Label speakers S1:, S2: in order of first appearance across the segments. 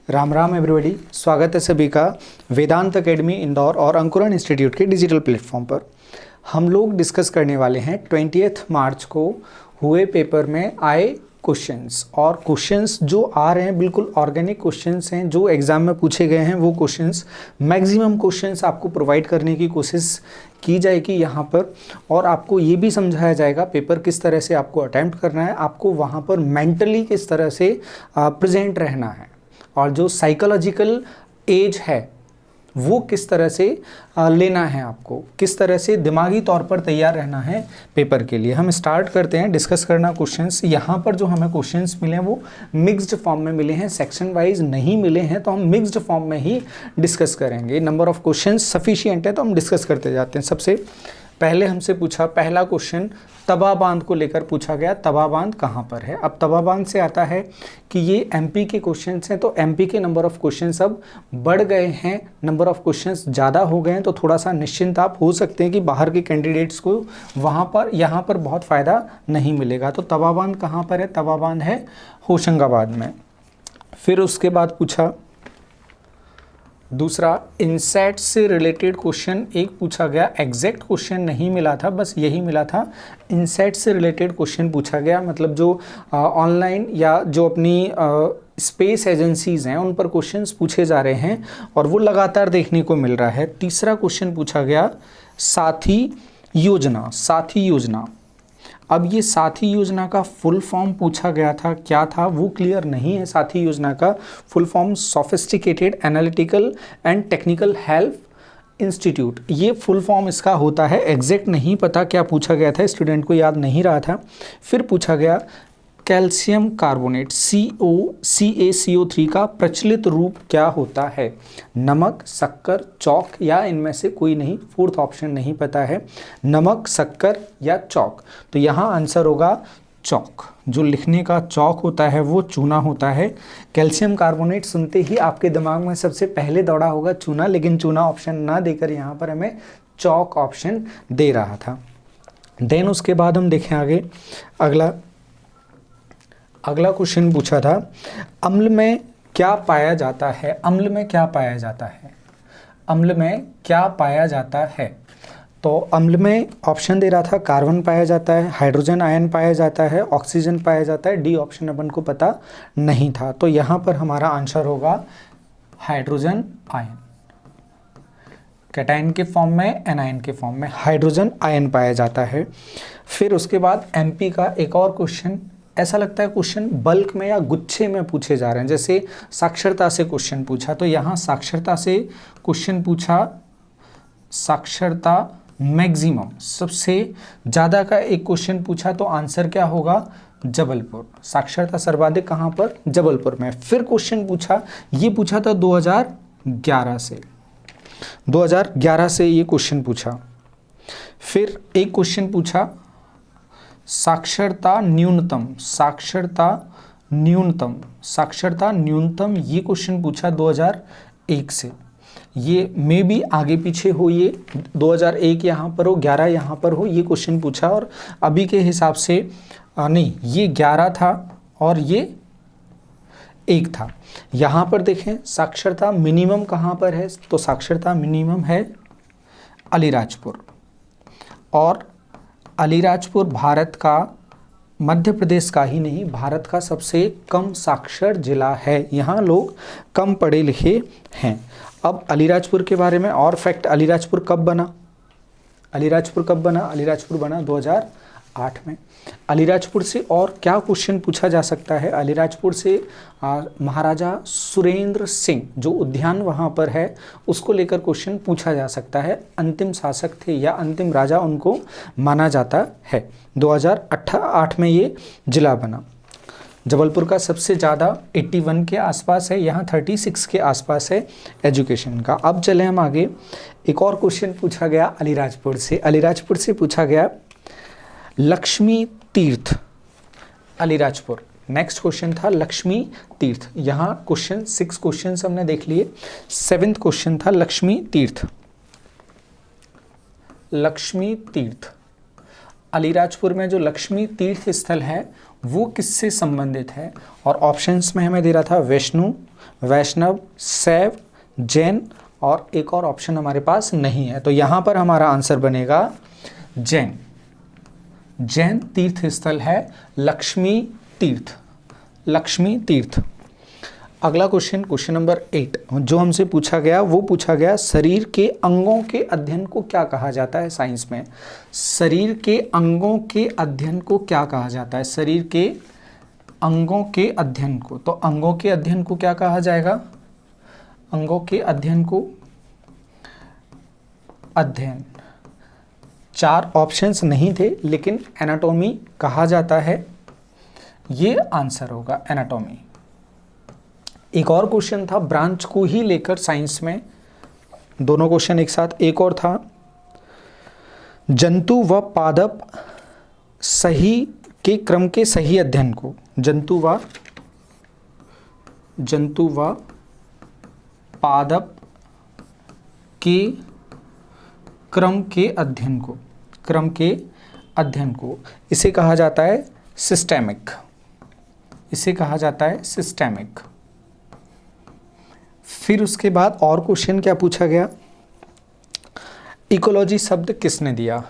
S1: Ram Ram everybody, स्वागत है सभी का वेदांत एकेडमी इंदौर और अंकुरण इंस्टीट्यूट के डिजिटल प्लेटफॉर्म पर। हम लोग डिस्कस करने वाले हैं 20 मार्च को हुए पेपर में आए क्वेश्चंस, और क्वेश्चंस जो आ रहे हैं बिल्कुल ऑर्गेनिक क्वेश्चंस हैं जो एग्ज़ाम में पूछे गए हैं। वो क्वेश्चंस मैक्सिमम क्वेश्चंस आपको प्रोवाइड करने की कोशिश की जाएगी यहाँ पर, और आपको ये भी समझाया जाएगा पेपर किस तरह से आपको अटेम्प्ट करना है, आपको वहाँ पर मेंटली किस तरह से प्रेजेंट रहना है, और जो साइकोलॉजिकल एज है वो किस तरह से लेना है, आपको किस तरह से दिमागी तौर पर तैयार रहना है पेपर के लिए। हम स्टार्ट करते हैं डिस्कस करना क्वेश्चंस। यहाँ पर जो हमें क्वेश्चंस मिले हैं वो मिक्स्ड फॉर्म में मिले हैं, सेक्शन वाइज नहीं मिले हैं, तो हम मिक्स्ड फॉर्म में ही डिस्कस करेंगे। नंबर ऑफ क्वेश्चंस सफिशिएंट है तो हम डिस्कस करते जाते हैं। सबसे पहले हमसे पूछा, पहला क्वेश्चन तवा बांध को लेकर पूछा गया, तवा बांध कहाँ पर है। अब तवा बांध से आता है कि ये एमपी के क्वेश्चंस हैं, तो एमपी के नंबर ऑफ क्वेश्चंस अब बढ़ गए हैं, नंबर ऑफ क्वेश्चंस ज़्यादा हो गए हैं, तो थोड़ा सा निश्चिंत आप हो सकते हैं कि बाहर के कैंडिडेट्स को वहाँ पर यहाँ पर बहुत फ़ायदा नहीं मिलेगा। तो तवा बांध कहाँ पर है, तवा बांध है होशंगाबाद में। फिर उसके बाद पूछा दूसरा, इनसेट से रिलेटेड क्वेश्चन एक पूछा गया, एग्जैक्ट क्वेश्चन नहीं मिला था, बस यही मिला था, इनसेट से रिलेटेड क्वेश्चन पूछा गया। मतलब जो ऑनलाइन या जो अपनी स्पेस एजेंसीज़ हैं उन पर क्वेश्चंस पूछे जा रहे हैं और वो लगातार देखने को मिल रहा है। तीसरा क्वेश्चन पूछा गया साथी योजना, साथी योजना। अब ये साथी योजना का फुल फॉर्म पूछा गया था, क्या था वो क्लियर नहीं है। साथी योजना का full form sophisticated analytical and technical help institute, ये फुल फॉर्म इसका होता है। एग्जैक्ट नहीं पता क्या पूछा गया था, स्टूडेंट को याद नहीं रहा था। फिर पूछा गया कैल्शियम कार्बोनेट CaCO3 का प्रचलित रूप क्या होता है, नमक, शक्कर, चौक या इनमें से कोई नहीं। फोर्थ ऑप्शन नहीं पता है, नमक, शक्कर या चौक। तो यहाँ आंसर होगा चौक। जो लिखने का चौक होता है वो चूना होता है। कैल्शियम कार्बोनेट सुनते ही आपके दिमाग में सबसे पहले दौड़ा होगा चूना, लेकिन चूना ऑप्शन ना देकर यहाँ पर हमें चौक ऑप्शन दे रहा था। देन उसके बाद हम देखें आगे, अगला क्वेश्चन पूछा था अम्ल में क्या पाया जाता है, अम्ल में क्या पाया जाता है, अम्ल में क्या पाया जाता है। तो अम्ल में ऑप्शन दे रहा था, कार्बन पाया जाता है, हाइड्रोजन आयन पाया जाता है, ऑक्सीजन पाया जाता है। डी ऑप्शन अपन को पता नहीं था, तो यहाँ पर हमारा आंसर होगा हाइड्रोजन आयन। कैटायन के फॉर्म में, एनायन के फॉर्म में हाइड्रोजन आयन पाया जाता है। फिर उसके बाद एमपी का एक और क्वेश्चन, ऐसा लगता है क्वेश्चन बल्क में या गुच्छे में पूछे जा रहे हैं। जैसे साक्षरता से क्वेश्चन पूछा, तो यहाँ साक्षरता से क्वेश्चन पूछा, साक्षरता मैक्सिमम सबसे ज़्यादा का एक क्वेश्चन पूछा, तो आंसर क्या होगा जबलपुर। साक्षरता सर्वाधिक कहाँ पर, जबलपुर में। फिर क्वेश्चन पूछा, ये पूछा था 2011 से, 2011 से ये क्वेश्चन पूछा। फिर एक क्वेश्चन पूछा साक्षरता न्यूनतम, साक्षरता न्यूनतम, साक्षरता न्यूनतम, ये क्वेश्चन पूछा 2001 से। ये मे भी आगे पीछे हो, ये 2001 यहाँ पर हो, 11 यहाँ पर हो, ये क्वेश्चन पूछा। और अभी के हिसाब से नहीं, ये 11 था और ये 1 था। यहाँ पर देखें साक्षरता मिनिमम कहाँ पर है, तो साक्षरता मिनिमम है अलीराजपुर, और अलीराजपुर भारत का, मध्य प्रदेश का ही नहीं, भारत का सबसे कम साक्षर जिला है। यहाँ लोग कम पढ़े लिखे हैं। अब अलीराजपुर के बारे में और फैक्ट, अलीराजपुर कब बना, अलीराजपुर कब बना, अलीराजपुर बना 2008 में। अलीराजपुर से और क्या क्वेश्चन पूछा जा सकता है, अलीराजपुर से महाराजा सुरेंद्र सिंह जो उद्यान वहाँ पर है उसको लेकर क्वेश्चन पूछा जा सकता है। अंतिम शासक थे या अंतिम राजा उनको माना जाता है। 2008 में ये जिला बना। जबलपुर का सबसे ज़्यादा 81 के आसपास है, यहाँ 36 के आसपास है एजुकेशन का। अब चले हम आगे, एक और क्वेश्चन पूछा गया अलीराजपुर से, अलीराजपुर से पूछा गया लक्ष्मी तीर्थ, अलीराजपुर। नेक्स्ट क्वेश्चन था लक्ष्मी तीर्थ। यहाँ क्वेश्चन 6 क्वेश्चन हमने देख लिए, 7th क्वेश्चन था लक्ष्मी तीर्थ। लक्ष्मी तीर्थ, अलीराजपुर में जो लक्ष्मी तीर्थ स्थल है वो किससे संबंधित है? और ऑप्शंस में हमें दे रहा था विष्णु, वैष्णव, शैव, जैन, और एक और ऑप्शन हमारे पास नहीं है। तो यहाँ पर हमारा आंसर बनेगा जैन। जैन तीर्थ स्थल है लक्ष्मी तीर्थ, लक्ष्मी तीर्थ। अगला क्वेश्चन, क्वेश्चन नंबर 8 जो हमसे पूछा गया, वो पूछा गया शरीर के अंगों के अध्ययन को क्या कहा जाता है साइंस में? शरीर के अंगों के अध्ययन को क्या कहा जाता है? शरीर के अंगों के अध्ययन को, तो अंगों के अध्ययन को क्या कहा जाएगा? अंगों के अध्ययन को अध्ययन, 4 ऑप्शंस नहीं थे, लेकिन एनाटॉमी कहा जाता है, ये आंसर होगा एनाटॉमी। एक और क्वेश्चन था ब्रांच को ही लेकर साइंस में, दोनों क्वेश्चन एक साथ। एक और था जंतु व पादप सही के क्रम के सही अध्ययन को, जंतु व पादप के क्रम के अध्ययन को, इसे कहा जाता है सिस्टेमिक, इसे कहा जाता है सिस्टेमिक। फिर उसके बाद और क्वेश्चन क्या पूछा गया? इकोलॉजी शब्द किसने दिया?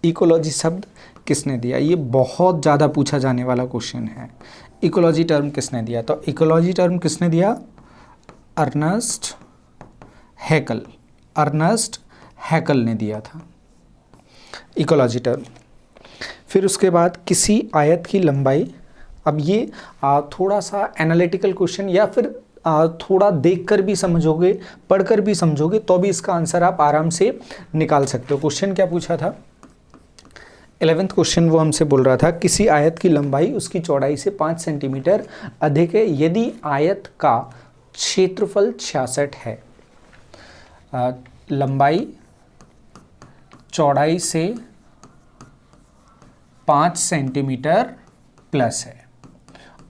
S1: इकोलॉजी शब्द किसने दिया? ये बहुत ज़्यादा पूछा जाने वाला क्वेश्चन है। इकोलॉजी टर्म किसने दिया? तो इकोलॉजी टर्म किसने दिया? अर्नेस्ट हैकल, अर्नेस्ट हैकल ने दिया था इकोलॉजी टर्म। फिर उसके बाद किसी आयत की लंबाई, अब ये थोड़ा सा एनालिटिकल क्वेश्चन, या फिर थोड़ा देखकर भी समझोगे, पढ़कर भी समझोगे तो भी इसका आंसर आप आराम से निकाल सकते हो। क्वेश्चन क्या पूछा था? 11th क्वेश्चन वो हमसे बोल रहा था किसी आयत की लंबाई उसकी चौड़ाई से 5 सेंटीमीटर अधिक है यदि आयत का क्षेत्रफल 66 है। लंबाई चौड़ाई से 5 सेंटीमीटर प्लस है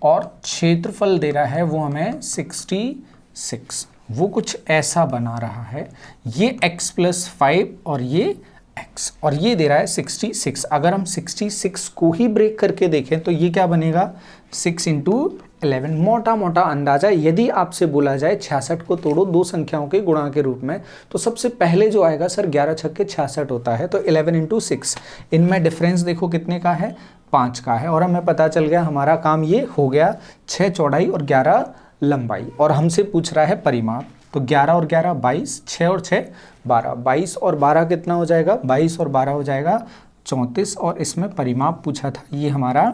S1: और क्षेत्रफल दे रहा है वो हमें 66, वो कुछ ऐसा बना रहा है, ये x+5 और ये x, और ये दे रहा है 66। अगर हम 66 को ही ब्रेक करके देखें तो ये क्या बनेगा? 6 × 11। मोटा मोटा अंदाजा यदि आपसे बोला जाए 66 को तोड़ो 2 संख्याओं के गुणा के रूप में, तो सबसे पहले जो आएगा सर 11 छक्के 66 होता है, तो 11 × 6। इनमें डिफरेंस देखो कितने का है? 5 का है। और हमें पता चल गया हमारा काम ये हो गया, 6 चौड़ाई और 11 लंबाई, और हमसे पूछ रहा है परिमाप। तो 11 और 11 22, 6 और 6 12, 22 और 12 कितना हो जाएगा? 22 और 12 हो जाएगा 34, और इसमें परिमाप पूछा था, ये हमारा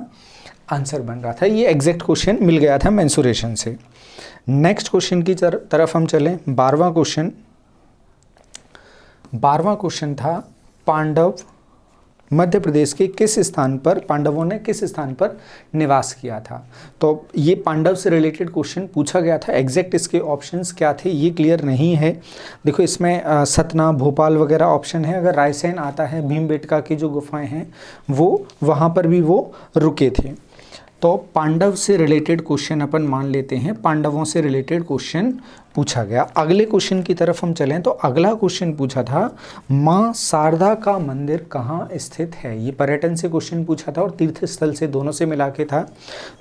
S1: आंसर बन रहा था। ये एग्जैक्ट क्वेश्चन मिल गया था मेंसुरेशन से। नेक्स्ट क्वेश्चन की तरफ हम चलें। 12वां क्वेश्चन था पांडव मध्य प्रदेश के किस स्थान पर, पांडवों ने किस स्थान पर निवास किया था? तो ये पांडव से रिलेटेड क्वेश्चन पूछा गया था। एग्जैक्ट इसके ऑप्शंस क्या थे ये क्लियर नहीं है। देखो इसमें सतना, भोपाल वगैरह ऑप्शन है। अगर रायसेन आता है, भीमबेटका की जो गुफाएं हैं वो वहाँ पर भी वो रुके थे। तो पांडव से रिलेटेड क्वेश्चन अपन मान लेते हैं, पांडवों से रिलेटेड क्वेश्चन पूछा गया। अगले क्वेश्चन की तरफ हम चलें तो अगला क्वेश्चन पूछा था माँ शारदा का मंदिर कहाँ स्थित है? ये पर्यटन से क्वेश्चन पूछा था और तीर्थ स्थल से, दोनों से मिला के था।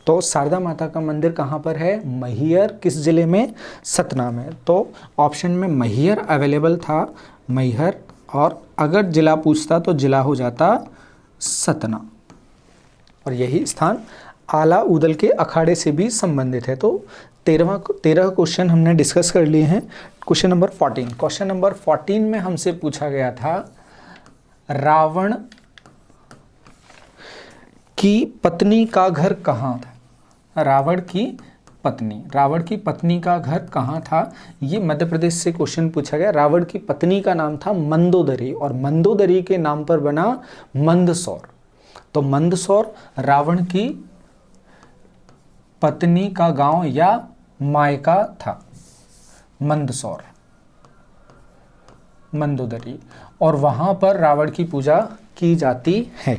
S1: तो शारदा माता का मंदिर कहाँ पर है? मैहर। किस जिले में? सतना में। तो ऑप्शन में मैहर अवेलेबल था, मैहर, और अगर जिला पूछता तो जिला हो जाता सतना, और यही स्थान आला उदल के अखाड़े से भी संबंधित है। तो 13 क्वेश्चन हमने डिस्कस कर लिए हैं। क्वेश्चन नंबर 14, क्वेश्चन नंबर 14 में हमसे पूछा गया था रावण की पत्नी का घर कहाँ था? रावण की पत्नी का घर कहाँ था? ये मध्य प्रदेश से क्वेश्चन पूछा गया। रावण की पत्नी का नाम था मंदोदरी, और मंदोदरी के नाम पर बना मंदसौर। तो मंदसौर रावण की पत्नी का गांव या मायका था, मंदसौर, मंदोदरी, और वहां पर रावण की पूजा की जाती है।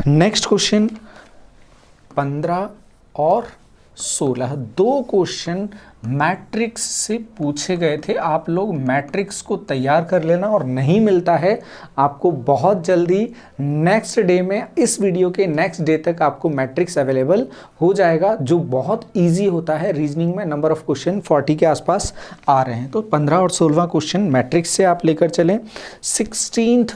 S1: नेक्स्ट क्वेश्चन 15 और 16 दो क्वेश्चन मैट्रिक्स से पूछे गए थे। आप लोग मैट्रिक्स को तैयार कर लेना, और नहीं मिलता है आपको बहुत जल्दी नेक्स्ट डे में, इस वीडियो के नेक्स्ट डे तक आपको मैट्रिक्स अवेलेबल हो जाएगा, जो बहुत इजी होता है। रीजनिंग में नंबर ऑफ क्वेश्चन 40 के आसपास आ रहे हैं, तो 15 और 16 क्वेश्चन मैट्रिक्स से आप लेकर चलें। 17th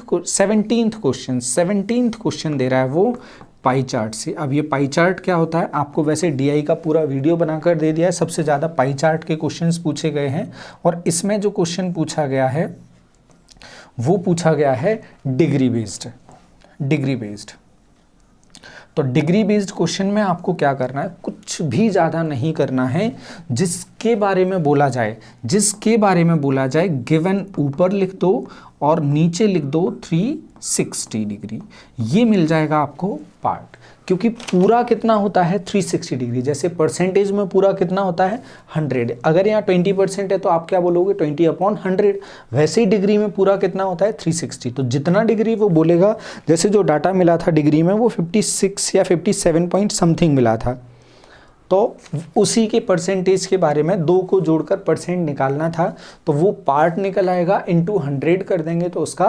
S1: क्वेश्चन दे रहा है वो पाई चार्ट से। अब ये पाई चार्ट क्या होता है, आपको वैसे डीआई का पूरा वीडियो बनाकर दे दिया है। सबसे ज़्यादा पाई चार्ट के क्वेश्चंस पूछे गए हैं, और इसमें जो क्वेश्चन पूछा गया है वो पूछा गया है डिग्री बेस्ड। तो डिग्री बेस्ड क्वेश्चन में आपको क्या करना है, कुछ भी ज़्यादा नहीं करना है। जिसके बारे में बोला जाए गिवन ऊपर लिख दो और नीचे लिख दो 360 डिग्री, ये मिल जाएगा आपको पार्ट। क्योंकि पूरा कितना होता है 360 डिग्री, जैसे परसेंटेज में पूरा कितना होता है 100। अगर यहाँ 20% है तो आप क्या बोलोगे 20/100। वैसे ही डिग्री में पूरा कितना होता है 360। तो जितना डिग्री वो बोलेगा, जैसे जो डाटा मिला था डिग्री में वो 56 या 57 पॉइंट समथिंग मिला था, तो उसी के परसेंटेज के बारे में 2 को जोड़कर परसेंट निकालना था, तो वो पार्ट निकल आएगा, इंटू 100 कर देंगे तो उसका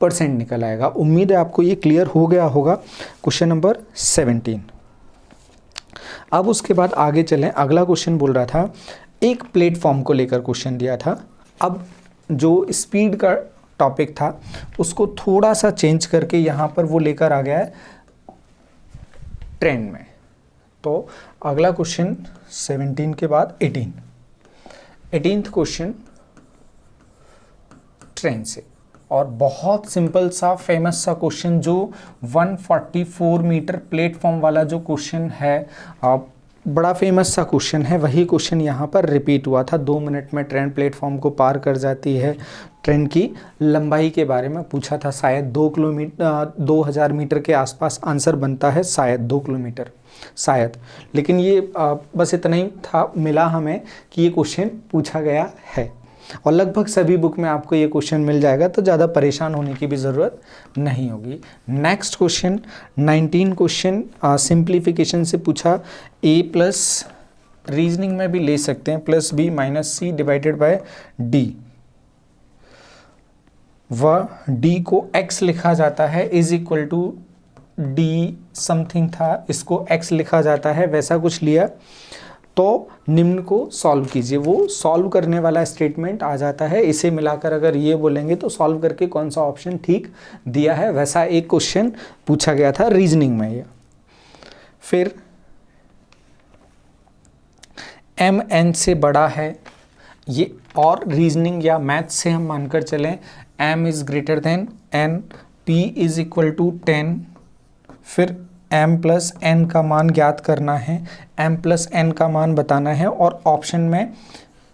S1: परसेंट निकल आएगा। उम्मीद है आपको ये क्लियर हो गया होगा। Question number 17। अब उसके बाद आगे चलें। अगला क्वेश्चन बोल रहा था, एक प्लेटफॉर्म को लेकर क्वेश्चन दिया था। अब जो स्पीड का टॉपिक था उसको थोड़ा सा चेंज करके यहाँ पर वो लेकर आ गया है ट्रेन में। तो अगला क्वेश्चन 17 के बाद 18th क्वेश्चन ट्रेन से, और बहुत सिंपल सा फेमस सा क्वेश्चन, जो 144 मीटर प्लेटफॉर्म वाला जो क्वेश्चन है, बड़ा फेमस सा क्वेश्चन है। वही क्वेश्चन यहाँ पर रिपीट हुआ था। 2 मिनट में ट्रेन प्लेटफॉर्म को पार कर जाती है। ट्रेन की लंबाई के बारे में पूछा था, शायद 2000 मीटर के आसपास आंसर बनता है, शायद 2 किलोमीटर शायद। लेकिन ये बस इतना ही था मिला हमें कि ये क्वेश्चन पूछा गया है, और लगभग सभी बुक में आपको ये क्वेश्चन मिल जाएगा, तो ज़्यादा परेशान होने की भी ज़रूरत नहीं होगी। नेक्स्ट क्वेश्चन 19 क्वेश्चन सिंप्लीफिकेशन से पूछा। a प्लस, रीजनिंग में भी ले सकते हैं, plus b minus C divided by d, व d को x लिखा जाता है is equal to d something था, इसको x लिखा जाता है, वैसा कुछ लिया। तो निम्न को सॉल्व कीजिए, वो सॉल्व करने वाला स्टेटमेंट आ जाता है। इसे मिलाकर अगर ये बोलेंगे तो सॉल्व करके कौन सा ऑप्शन ठीक दिया है, वैसा एक क्वेश्चन पूछा गया था रीजनिंग में ये। फिर m n से बड़ा है ये, और रीजनिंग या मैथ से हम मानकर चलें m is greater than n, p is equal to 10। फिर m प्लस n का मान ज्ञात करना है, m प्लस n का मान बताना है, और ऑप्शन में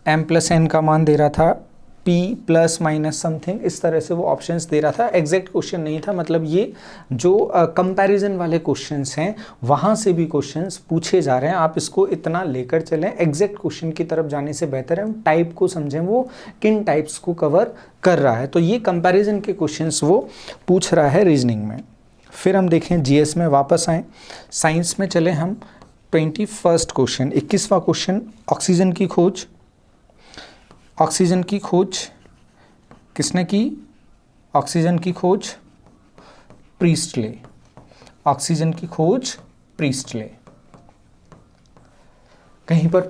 S1: m प्लस n का मान दे रहा था, p प्लस माइनस समथिंग, इस तरह से वो ऑप्शंस दे रहा था। एग्जैक्ट क्वेश्चन नहीं था, मतलब ये जो कंपैरिजन वाले क्वेश्चंस हैं वहाँ से भी क्वेश्चंस पूछे जा रहे हैं। आप इसको इतना लेकर चलें, एग्जैक्ट क्वेश्चन की तरफ जाने से बेहतर है हम टाइप को समझें, वो किन टाइप्स को कवर कर रहा है। तो ये कंपैरिजन के क्वेश्चंस वो पूछ रहा है रीजनिंग में। फिर हम देखें जीएस में वापस आएँ, साइंस में चले हम। 21st क्वेश्चन, 21वां क्वेश्चन, ऑक्सीजन की खोज। ऑक्सीजन की खोज किसने की? ऑक्सीजन की खोज प्रीस्टले। ऑक्सीजन की खोज प्रीस्टले। कहीं पर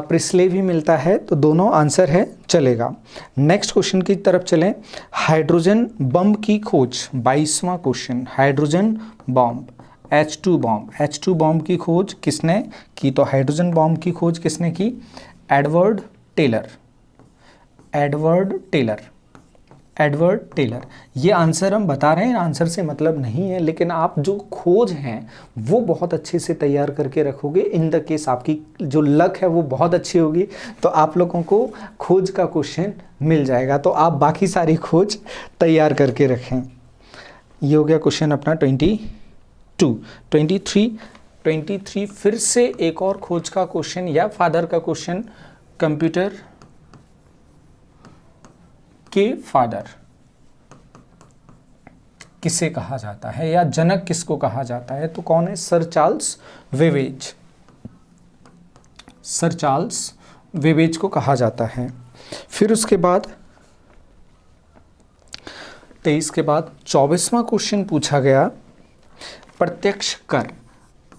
S1: प्रिस्ले भी मिलता है, तो दोनों आंसर है, चलेगा। नेक्स्ट क्वेश्चन की तरफ चलें। हाइड्रोजन बम की खोज, 22वां question, hydrogen bomb, H2 bomb. H2 bomb की खोज किसने की? तो हाइड्रोजन बॉम्ब की खोज किसने की? Edward Teller. Edward Teller, Edward Teller. ये आंसर हम बता रहे हैं, आंसर से मतलब नहीं है, लेकिन आप जो खोज हैं वो बहुत अच्छे से तैयार करके रखोगे। इन द केस आपकी जो लक है वो बहुत अच्छी होगी, तो आप लोगों को खोज का क्वेश्चन मिल जाएगा, तो आप बाकी सारी खोज तैयार करके रखें। ये हो गया क्वेश्चन अपना 22। 23 फिर से एक और खोज का क्वेश्चन या फादर का क्वेश्चन। कंप्यूटर के फादर किसे कहा जाता है, या जनक किसको कहा जाता है? तो कौन है? Sir Charles Babbage. Sir Charles Babbage को कहा जाता है। फिर उसके बाद 23 के बाद 24वां क्वेश्चन पूछा गया प्रत्यक्ष कर।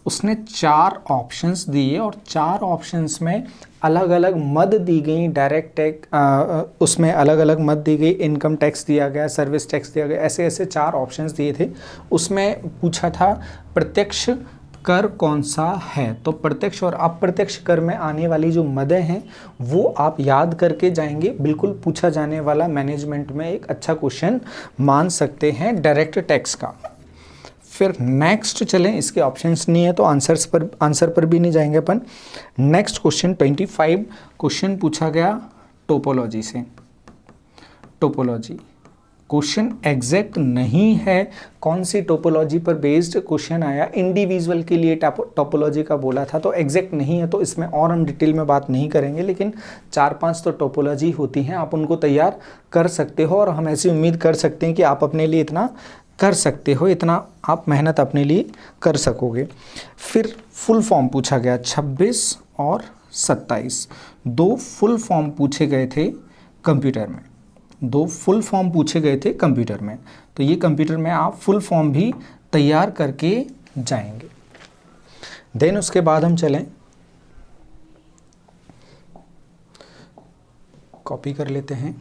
S1: उसने 4 ऑप्शंस दिए और 4 ऑप्शंस में अलग अलग मद दी गई, डायरेक्ट टैक्स उसमें अलग अलग मद दी गई, इनकम टैक्स दिया गया, सर्विस टैक्स दिया गया, ऐसे ऐसे 4 ऑप्शंस दिए थे। उसमें पूछा था प्रत्यक्ष कर कौन सा है। तो प्रत्यक्ष और अप्रत्यक्ष कर में आने वाली जो मदें हैं वो आप याद करके जाएंगे, बिल्कुल पूछा जाने वाला मैनेजमेंट में एक अच्छा क्वेश्चन मान सकते हैं डायरेक्ट टैक्स का। फिर नेक्स्ट चलें, इसके ऑप्शंस नहीं है तो आंसर पर भी नहीं जाएंगे अपन। नेक्स्ट क्वेश्चन 25 क्वेश्चन पूछा गया टोपोलॉजी से। टोपोलॉजी क्वेश्चन एग्जैक्ट नहीं है, कौन सी टोपोलॉजी पर बेस्ड क्वेश्चन आया, इंडिविजुअल के लिए टोपोलॉजी का बोला था, तो एग्जैक्ट नहीं है तो इसमें और हम डिटेल में बात नहीं करेंगे, लेकिन 4-5 तो टोपोलॉजी होती हैं, आप उनको तैयार कर सकते हो और हम ऐसी उम्मीद कर सकते हैं कि आप अपने लिए इतना कर सकते हो, इतना आप मेहनत अपने लिए कर सकोगे। फिर फुल फॉर्म पूछा गया 26 और 27, 2 फुल फॉर्म पूछे गए थे कंप्यूटर में, 2 फुल फॉर्म पूछे गए थे कंप्यूटर में, तो ये कंप्यूटर में आप फुल फॉर्म भी तैयार करके जाएंगे। देन उसके बाद हम चलें, कॉपी कर लेते हैं,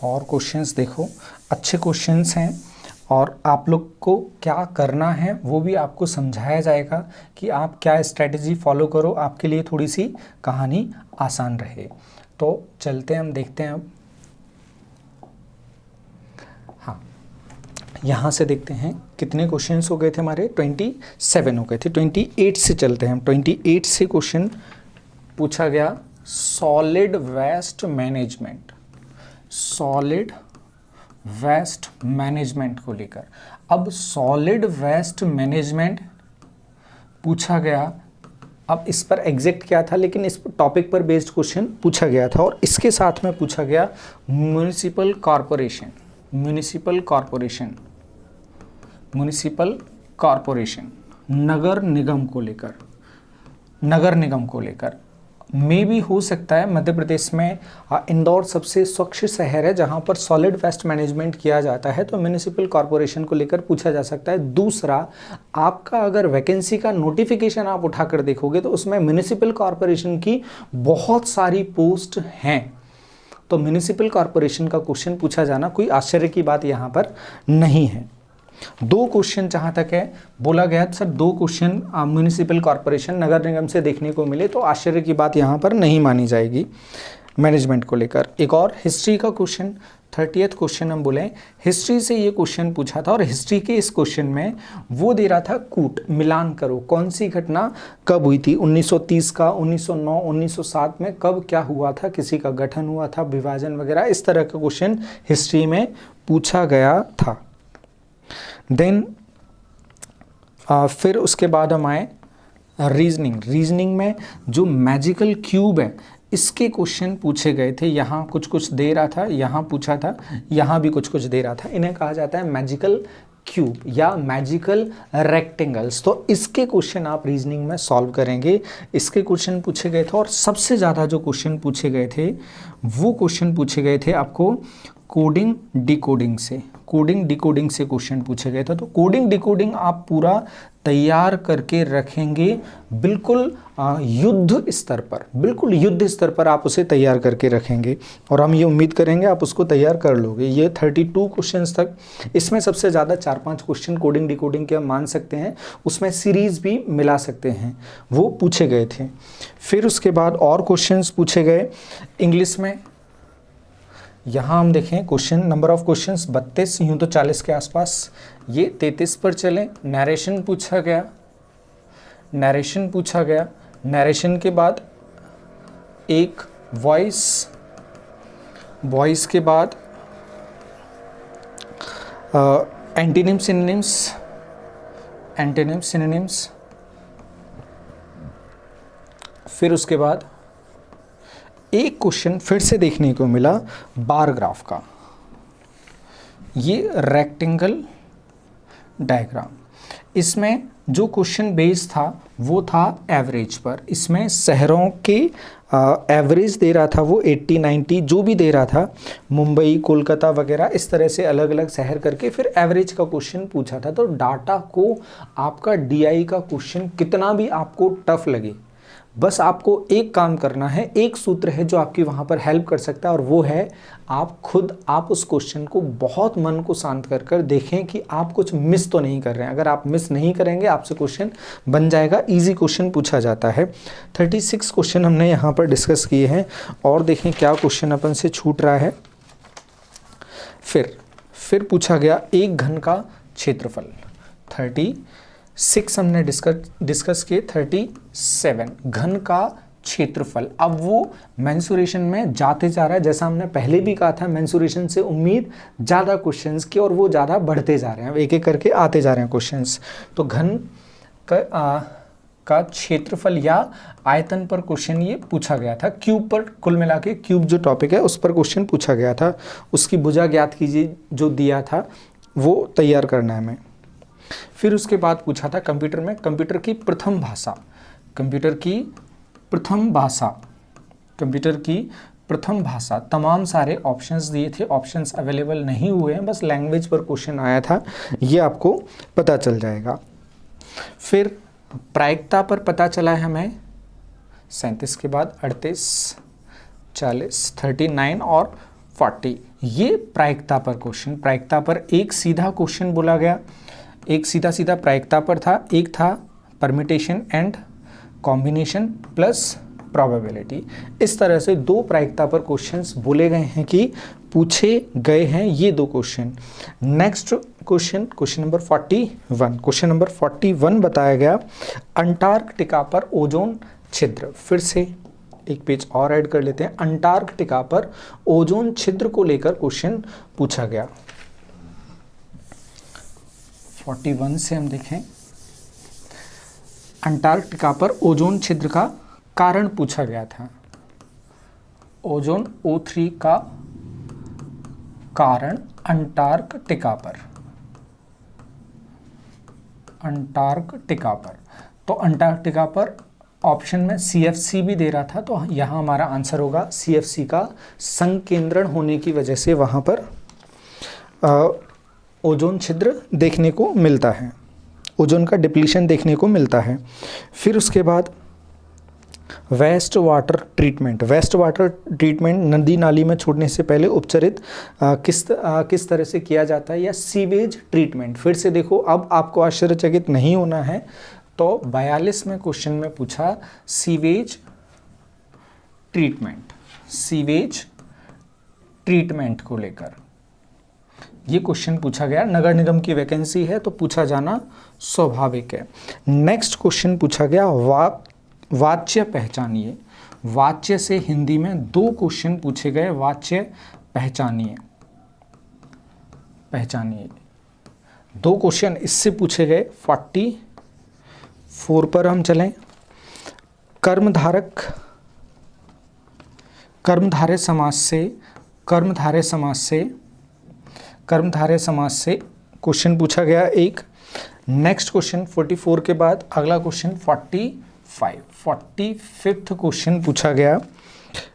S1: और क्वेश्चंस देखो, अच्छे क्वेश्चंस हैं और आप लोग को क्या करना है वो भी आपको समझाया जाएगा कि आप क्या स्ट्रेटजी फॉलो करो, आपके लिए थोड़ी सी कहानी आसान रहे। तो चलते हैं, हम देखते हैं अब। हाँ, यहाँ से देखते हैं कितने क्वेश्चंस हो गए थे हमारे, 27 हो गए थे। 28 से चलते हैं हम। 28 से क्वेश्चन पूछा गया solid waste management, solid waste management को लेकर। अब सॉलिड वेस्ट मैनेजमेंट पूछा गया, अब इस पर एग्जैक्ट क्या था, लेकिन इस टॉपिक पर बेस्ड क्वेश्चन पूछा गया था। और इसके साथ में पूछा गया municipal corporation, municipal corporation, municipal corporation, नगर निगम को लेकर, नगर निगम को लेकर। में भी हो सकता है मध्य प्रदेश में इंदौर सबसे स्वच्छ शहर है जहां पर सॉलिड वेस्ट मैनेजमेंट किया जाता है, तो म्युनिसिपल कॉरपोरेशन को लेकर पूछा जा सकता है। दूसरा, आपका अगर वैकेंसी का नोटिफिकेशन आप उठाकर देखोगे तो उसमें म्युनिसिपल कॉरपोरेशन की बहुत सारी पोस्ट हैं, तो म्युनिसिपल कॉरपोरेशन का क्वेश्चन पूछा जाना कोई आश्चर्य की बात यहाँ पर नहीं है। 2 क्वेश्चन जहां तक है बोला गया सर 2 क्वेश्चन म्युनिसिपल कॉरपोरेशन नगर निगम से देखने को मिले, तो आश्चर्य की बात यहां पर नहीं मानी जाएगी मैनेजमेंट को लेकर। एक और हिस्ट्री का क्वेश्चन, 30th क्वेश्चन हम बोले, हिस्ट्री से ये क्वेश्चन पूछा था और हिस्ट्री के इस क्वेश्चन में वो दे रहा था कूट, मिलान करो, कौन सी घटना कब हुई थी, 1930 का, 1909, 1907 में कब क्या हुआ था, किसी का गठन हुआ था, विभाजन वगैरह, इस तरह का क्वेश्चन हिस्ट्री में पूछा गया था। देन फिर उसके बाद हम आए रीजनिंग। रीजनिंग में जो मैजिकल क्यूब है इसके क्वेश्चन पूछे गए थे, यहाँ कुछ कुछ दे रहा था, यहाँ पूछा था, यहाँ भी कुछ कुछ दे रहा था। इन्हें कहा जाता है मैजिकल क्यूब या मैजिकल रेक्टेंगल्स। तो इसके क्वेश्चन आप रीजनिंग में सॉल्व करेंगे, इसके क्वेश्चन पूछे गए थे। और सबसे ज़्यादा जो क्वेश्चन पूछे गए थे वो क्वेश्चन पूछे गए थे आपको कोडिंग डिकोडिंग से, कोडिंग डिकोडिंग से क्वेश्चन पूछे गए थे। तो कोडिंग डिकोडिंग आप पूरा तैयार करके रखेंगे, बिल्कुल युद्ध स्तर पर, बिल्कुल युद्ध स्तर पर आप उसे तैयार करके रखेंगे और हम ये उम्मीद करेंगे आप उसको तैयार कर लोगे। ये 32 क्वेश्चंस तक, इसमें सबसे ज़्यादा 4-5 क्वेश्चन कोडिंग डिकोडिंग के हम मान सकते हैं, उसमें सीरीज़ भी मिला सकते हैं, वो पूछे गए थे। फिर उसके बाद और क्वेश्चंस पूछे गए इंग्लिश में। यहाँ हम देखें क्वेश्चन, नंबर ऑफ क्वेश्चंस 32, यूँ तो 40 के आसपास, ये 33 पर चलें। नरेशन पूछा गया, नरेशन पूछा गया, नरेशन के बाद एक वॉइस, वॉइस के बाद एंटीनिम सिनोनिम्स, एंटीनिम सिनोनिम्स, फिर उसके बाद एक क्वेश्चन फिर से देखने को मिला बार ग्राफ का, ये रेक्टेंगल डायग्राम, इसमें जो क्वेश्चन बेस था वो था एवरेज पर। इसमें शहरों के एवरेज दे रहा था वो 80 90 जो भी दे रहा था, मुंबई कोलकाता वगैरह इस तरह से अलग अलग शहर करके फिर एवरेज का क्वेश्चन पूछा था। तो डाटा को आपका डीआई का क्वेश्चन कितना भी आपको टफ लगे, बस आपको एक काम करना है, एक सूत्र है जो आपकी वहाँ पर हेल्प कर सकता है, और वो है आप उस क्वेश्चन को बहुत मन को शांत कर कर देखें कि आप कुछ मिस तो नहीं कर रहे हैं। अगर आप मिस नहीं करेंगे आपसे क्वेश्चन बन जाएगा, इजी क्वेश्चन पूछा जाता है। 36 क्वेश्चन हमने यहाँ पर डिस्कस किए हैं, और देखें क्या क्वेश्चन अपन से छूट रहा है। फिर पूछा गया एक घन का क्षेत्रफल, 36 हमने डिस्कस किए। 37 घन का क्षेत्रफल, अब वो मेंसुरेशन में जाते जा रहा है। जैसा हमने पहले भी कहा था, मेंसुरेशन से उम्मीद ज़्यादा क्वेश्चंस की, और वो ज़्यादा बढ़ते जा रहे हैं, एक एक करके आते जा रहे हैं क्वेश्चंस। तो घन का क्षेत्रफल या आयतन पर क्वेश्चन ये पूछा गया था। क्यूब पर, कुल मिला के क्यूब जो टॉपिक है उस पर क्वेश्चन पूछा गया था। उसकी भुजा ज्ञात कीजिए, जो दिया था वो तैयार करना है हमें। फिर उसके बाद पूछा था कंप्यूटर में कंप्यूटर की प्रथम भाषा, कंप्यूटर की प्रथम भाषा, तमाम सारे ऑप्शंस दिए थे, ऑप्शंस अवेलेबल नहीं हुए हैं, बस लैंग्वेज पर क्वेश्चन आया था, ये आपको पता चल जाएगा। फिर प्रायिकता पर पता चला है हमें 37 के बाद 38, 40, 39 और 40, ये प्रायिकता पर क्वेश्चन। प्रायिकता पर एक सीधा क्वेश्चन बोला गया, एक सीधा प्रायिकता पर था, एक था permutation and combination plus probability. इस तरह से दो प्रायिकता पर क्वेश्चंस बोले गए हैं कि पूछे गए हैं ये दो question. Next question number 41, question number 41 बताया गया अंटार्कटिका पर ओजोन छिद्र। फिर से एक पेज और ऐड कर लेते हैं। अंटार्कटिका पर ओजोन छिद्र को लेकर क्वेश्चन पूछा गया। 41 से हम देखें, अंटार्कटिका पर ओजोन छिद्र का कारण पूछा गया था। ओजोन O3 का कारण अंटार्कटिका पर, तो अंटार्कटिका पर ऑप्शन में CFC भी दे रहा था, तो यहाँ हमारा आंसर होगा CFC का संकेंद्रण होने की वजह से वहाँ पर ओजोन छिद्र देखने को मिलता है, ओजोन का डिप्लीशन देखने को मिलता है। फिर उसके बाद वेस्ट वाटर ट्रीटमेंट नदी नाली में छोड़ने से पहले उपचारित किस तरह से किया जाता है, या सीवेज ट्रीटमेंट। फिर से देखो, अब आपको आश्चर्यचकित नहीं होना है, तो 42 में क्वेश्चन में पूछा सीवेज ट्रीटमेंट को लेकर ये क्वेश्चन पूछा गया। नगर निगम की वैकेंसी है तो पूछा जाना स्वाभाविक है। नेक्स्ट क्वेश्चन पूछा गया वाच्य पहचानिए। वाच्य से हिंदी में दो क्वेश्चन पूछे गए, वाच्य पहचानिए, दो क्वेश्चन इससे पूछे गए। 44 पर हम चलें। कर्मधारय समास से क्वेश्चन पूछा गया एक। नेक्स्ट क्वेश्चन 44 के बाद अगला क्वेश्चन 45th क्वेश्चन पूछा गया।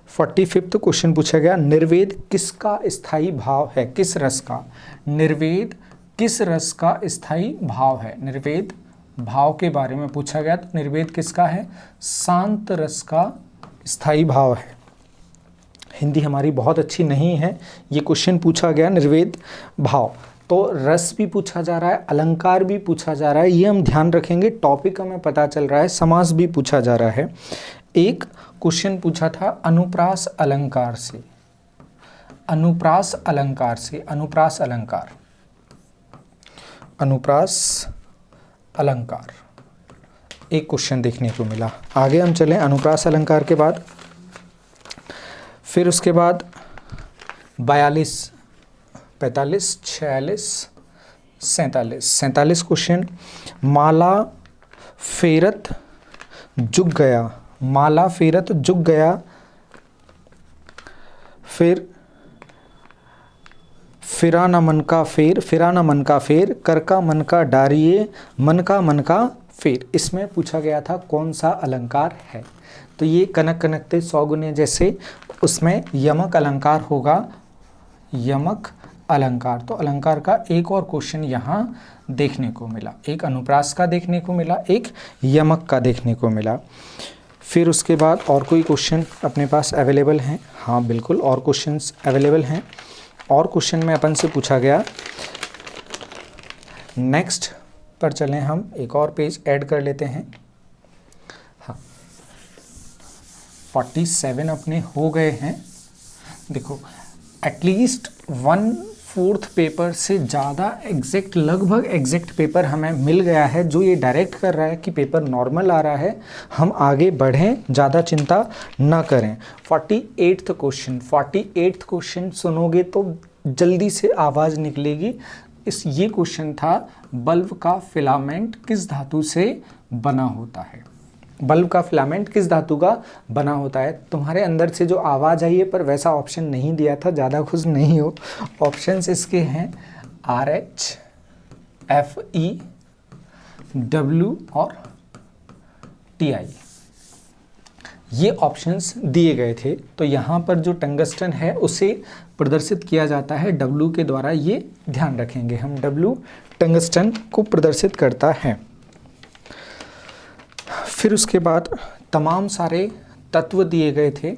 S1: 45th क्वेश्चन पूछा गया निर्वेद किसका स्थायी भाव है, किस रस का। निर्वेद किस रस का स्थायी भाव है, निर्वेद भाव के बारे में पूछा गया। तो निर्वेद किसका है, शांत रस का स्थायी भाव है। हिंदी हमारी बहुत अच्छी नहीं है, ये क्वेश्चन पूछा गया निर्वेद भाव। तो रस भी पूछा जा रहा है, अलंकार भी पूछा जा रहा है, ये हम ध्यान रखेंगे। टॉपिक हमें पता चल रहा है, समास भी पूछा जा रहा है। एक क्वेश्चन पूछा था अनुप्रास अलंकार से, अनुप्रास अलंकार एक क्वेश्चन देखने को मिला। आगे हम चलें अनुप्रास अलंकार के बाद। फिर उसके बाद 42, 45, 46, 47 क्वेश्चन। माला फेरत जुग गया, फिरा न मन का फेर, फिरा न मन का फेर, कर का मन का डारिये, मन का फेर। इसमें पूछा गया था कौन सा अलंकार है। तो ये कनक कनकते सौगुने जैसे, उसमें यमक अलंकार होगा, यमक अलंकार। तो अलंकार का एक और क्वेश्चन यहाँ देखने को मिला, एक अनुप्रास का देखने को मिला, एक यमक का देखने को मिला। फिर उसके बाद और कोई क्वेश्चन अपने पास अवेलेबल हैं? हाँ बिल्कुल, और क्वेश्चंस अवेलेबल हैं। और क्वेश्चन में अपन से पूछा गया, नेक्स्ट पर चलें, हम एक और पेज ऐड कर लेते हैं। हाँ 47 अपने हो गए हैं। देखो एटलीस्ट 1/4 पेपर से ज़्यादा एग्जैक्ट, लगभग एग्जैक्ट पेपर हमें मिल गया है, जो ये डायरेक्ट कर रहा है कि पेपर नॉर्मल आ रहा है, हम आगे बढ़ें, ज़्यादा चिंता ना करें। 48वां क्वेश्चन, 48वां क्वेश्चन सुनोगे तो जल्दी से आवाज़ निकलेगी। ये क्वेश्चन था, बल्ब का फिलामेंट किस धातु से बना होता है। बल्ब का फिलामेंट किस धातु का बना होता है। तुम्हारे अंदर से जो आवाज़ आई है, पर वैसा ऑप्शन नहीं दिया था, ज़्यादा खुश नहीं हो। ऑप्शंस इसके हैं RH, FE, W और TI, ये ऑप्शंस दिए गए थे। तो यहाँ पर जो टंगस्टन है उसे प्रदर्शित किया जाता है W के द्वारा, ये ध्यान रखेंगे हम। W टंगस्टन को प्रदर्शित करता है। फिर उसके बाद तमाम सारे तत्व दिए गए थे,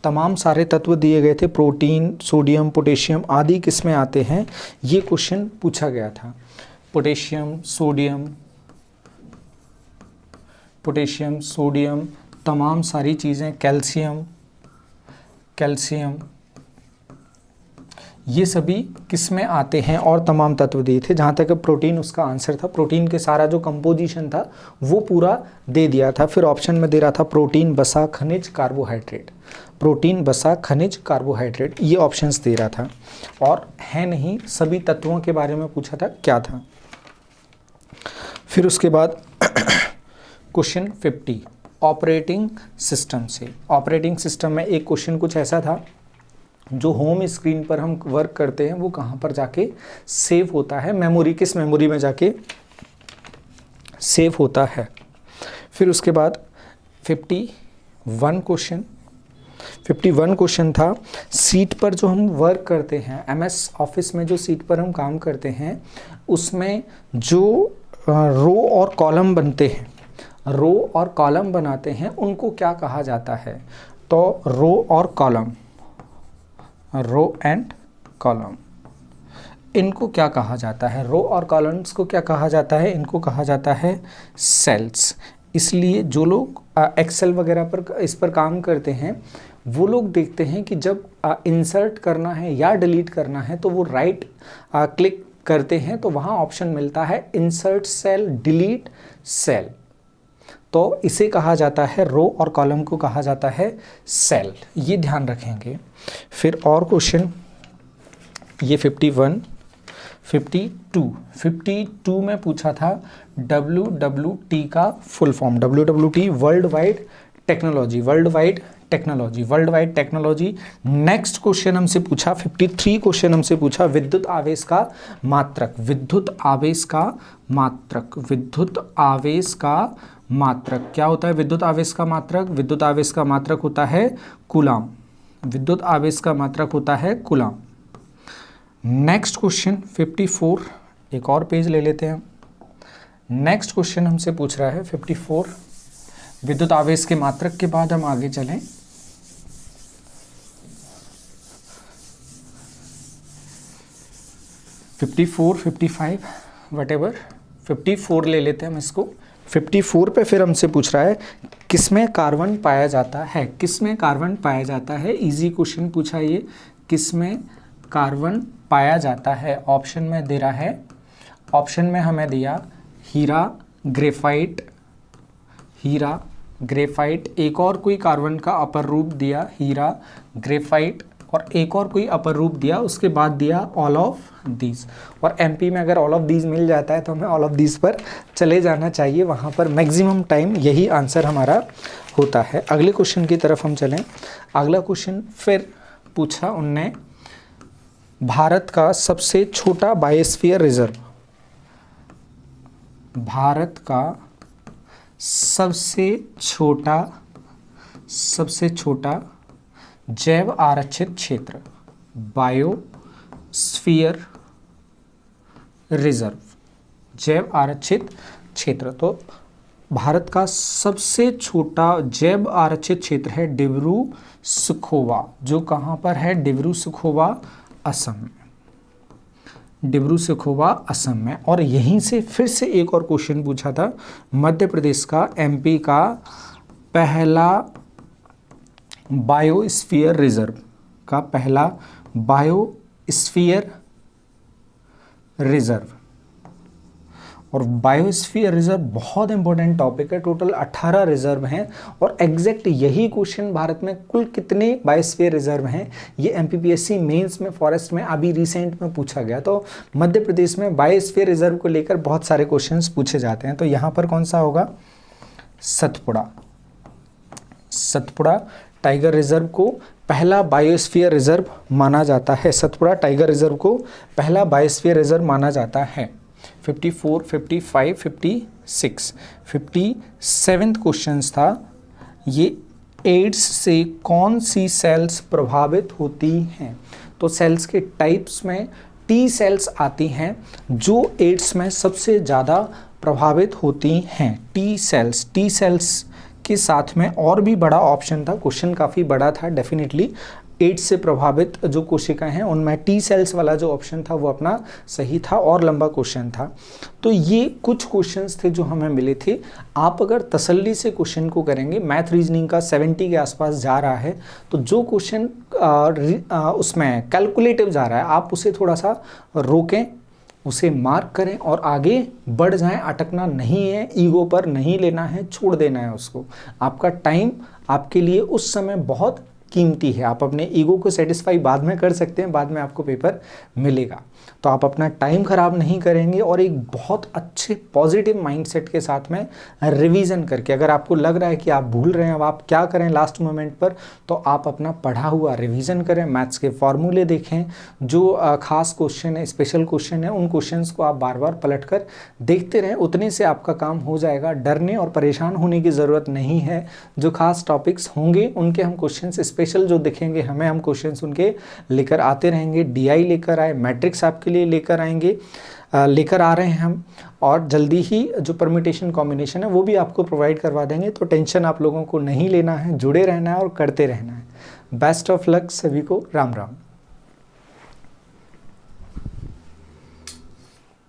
S1: तमाम सारे तत्व दिए गए थे, प्रोटीन, सोडियम, पोटेशियम आदि किस में आते हैं, ये क्वेश्चन पूछा गया था। पोटेशियम, सोडियम, तमाम सारी चीज़ें, कैल्शियम, ये सभी किस में आते हैं, और तमाम तत्व दिए थे। जहाँ तक प्रोटीन उसका आंसर था, प्रोटीन के सारा जो कंपोजिशन था वो पूरा दे दिया था। फिर ऑप्शन में दे रहा था प्रोटीन, वसा, खनिज, कार्बोहाइड्रेट, प्रोटीन, वसा, खनिज, कार्बोहाइड्रेट, ये ऑप्शंस दे रहा था। और है नहीं, सभी तत्वों के बारे में पूछा था, क्या था। फिर उसके बाद क्वेश्चन 50 ऑपरेटिंग सिस्टम से। ऑपरेटिंग सिस्टम में एक क्वेश्चन कुछ ऐसा था, जो होम स्क्रीन पर हम वर्क करते हैं वो कहाँ पर जाके सेव होता है, मेमोरी, किस मेमोरी में जाके सेव होता है। फिर उसके बाद 51 क्वेश्चन था, सीट पर जो हम वर्क करते हैं, MS ऑफिस में जो सीट पर हम काम करते हैं, उसमें जो रो और कॉलम बनते हैं, रो और कॉलम बनाते हैं, उनको क्या कहा जाता है। तो रो और कॉलम, रो एंड कॉलम, इनको क्या कहा जाता है। रो और कॉलम्स को क्या कहा जाता है, इनको कहा जाता है सेल्स। इसलिए जो लोग एक्सेल वगैरह पर इस पर काम करते हैं, वो लोग देखते हैं कि जब इंसर्ट करना है या डिलीट करना है तो वो राइट क्लिक करते हैं, तो वहाँ ऑप्शन मिलता है इंसर्ट सेल, डिलीट सेल। तो इसे कहा जाता है, रो और कॉलम को कहा जाता है सेल, ये ध्यान रखेंगे। फिर और क्वेश्चन ये 51, 52 में पूछा था WWT का full form. WWT world wide technology. Next question हमसे पूछा 53 क्वेश्चन हमसे पूछा विद्युत आवेश का मात्रक। विद्युत आवेश का मात्रक क्या होता है। विद्युत आवेश का मात्रक होता है कूलाम। विद्युत आवेश का मात्रक होता है कूलाम। नेक्स्ट क्वेश्चन 54, एक और पेज ले लेते हैं। नेक्स्ट क्वेश्चन हमसे पूछ रहा है 54, विद्युत आवेश के मात्रक के बाद हम आगे चलें। $54, $55 वटेवर, 54 ले लेते हैं हम इसको। 54 पे फिर हमसे पूछ रहा है किसमें कार्बन पाया जाता है। किसमें कार्बन पाया जाता है, इजी क्वेश्चन पूछा ये। किसमें कार्बन पाया जाता है, ऑप्शन में दे रहा है। ऑप्शन में हमें दिया हीरा, ग्रेफाइट, एक और कोई कार्बन का अपर रूप दिया हीरा, ग्रेफाइट, और एक और कोई अपर रूप दिया, उसके बाद दिया ऑल ऑफ दीज। और एमपी में अगर ऑल ऑफ दीज मिल जाता है तो हमें ऑल ऑफ दीज पर चले जाना चाहिए, वहाँ पर मैक्सिमम टाइम यही आंसर हमारा होता है। अगले क्वेश्चन की तरफ हम चलें। अगला क्वेश्चन फिर पूछा उनने भारत का सबसे छोटा बायोस्फीयर रिजर्व, भारत का सबसे छोटा जैव आरक्षित क्षेत्र, बायोस्फीयर रिजर्व, जैव आरक्षित क्षेत्र। तो भारत का सबसे छोटा जैव आरक्षित क्षेत्र है डिब्रू सखोवा, जो कहाँ पर है? डिब्रू सखोवा, असम में, डिब्रू सखोवा असम में। और यहीं से फिर से एक और क्वेश्चन पूछा था, मध्य प्रदेश का, एमपी का पहला बायोस्फीयर रिजर्व का पहला बायोस्फीयर रिजर्व। और बायोस्फीयर रिजर्व बहुत इंपॉर्टेंट टॉपिक है, टोटल 18 रिजर्व हैं। और एग्जैक्ट यही क्वेश्चन भारत में कुल कितने बायोस्फीयर रिजर्व हैं, ये एमपीपीएससी मेंस में फॉरेस्ट में अभी रिसेंट में पूछा गया। तो मध्य प्रदेश में बायोस्फीयर रिजर्व को लेकर बहुत सारे क्वेश्चंस पूछे जाते हैं। तो यहाँ पर कौन सा होगा? सतपुड़ा, सतपुड़ा टाइगर रिजर्व को पहला बायोस्फीयर रिजर्व माना जाता है। सतपुड़ा टाइगर रिजर्व को पहला बायोस्फीयर रिजर्व माना जाता है। 54, 55, 56, 57th क्वेश्चन था, ये एड्स से कौन सी सेल्स प्रभावित होती हैं? तो सेल्स के टाइप्स में टी सेल्स आती हैं जो एड्स में सबसे ज़्यादा प्रभावित होती हैं। टी सेल्स के साथ में और भी बड़ा ऑप्शन था, क्वेश्चन काफ़ी बड़ा था डेफिनेटली। एड्स से प्रभावित जो कोशिकाएं हैं उनमें टी सेल्स वाला जो ऑप्शन था वो अपना सही था और लंबा क्वेश्चन था। तो ये कुछ क्वेश्चंस थे जो हमें मिले थे। आप अगर तसल्ली से क्वेश्चन को करेंगे, मैथ रीजनिंग का 70 के आसपास जा रहा है, तो जो क्वेश्चन उसमें कैलकुलेटिव जा रहा है आप उसे थोड़ा सा रोकें, उसे मार्क करें और आगे बढ़ जाएं। अटकना नहीं है, ईगो पर नहीं लेना है, छोड़ देना है उसको। आपका टाइम आपके लिए उस समय बहुत कीमती है। आप अपने ईगो को सेटिस्फाई बाद में कर सकते हैं, बाद में आपको पेपर मिलेगा। तो आप अपना टाइम खराब नहीं करेंगे और एक बहुत अच्छे पॉजिटिव माइंडसेट के साथ में रिवीजन करके, अगर आपको लग रहा है कि आप भूल रहे हैं अब आप क्या करें लास्ट मोमेंट पर, तो आप अपना पढ़ा हुआ रिवीजन करें, मैथ्स के फॉर्मूले देखें, जो खास क्वेश्चन है, स्पेशल क्वेश्चन है, उन क्वेश्चंस को आप बार बार पलट कर देखते रहें। उतने से आपका काम हो जाएगा। डरने और परेशान होने की ज़रूरत नहीं है। जो खास टॉपिक्स होंगे उनके हम क्वेश्चन स्पेशल जो दिखेंगे हमें, हम क्वेश्चंस उनके लेकर आते रहेंगे। डीआई लेकर आए, मैट्रिक्स आपके लिए लेकर आएंगे, लेकर आ रहे हैं हम, और जल्दी ही जो परम्यूटेशन कॉम्बिनेशन है वो भी आपको प्रोवाइड करवा देंगे। तो टेंशन आप लोगों को नहीं लेना है, जुड़े रहना है और करते रहना है। बेस्ट ऑफ लक सभी को। राम राम।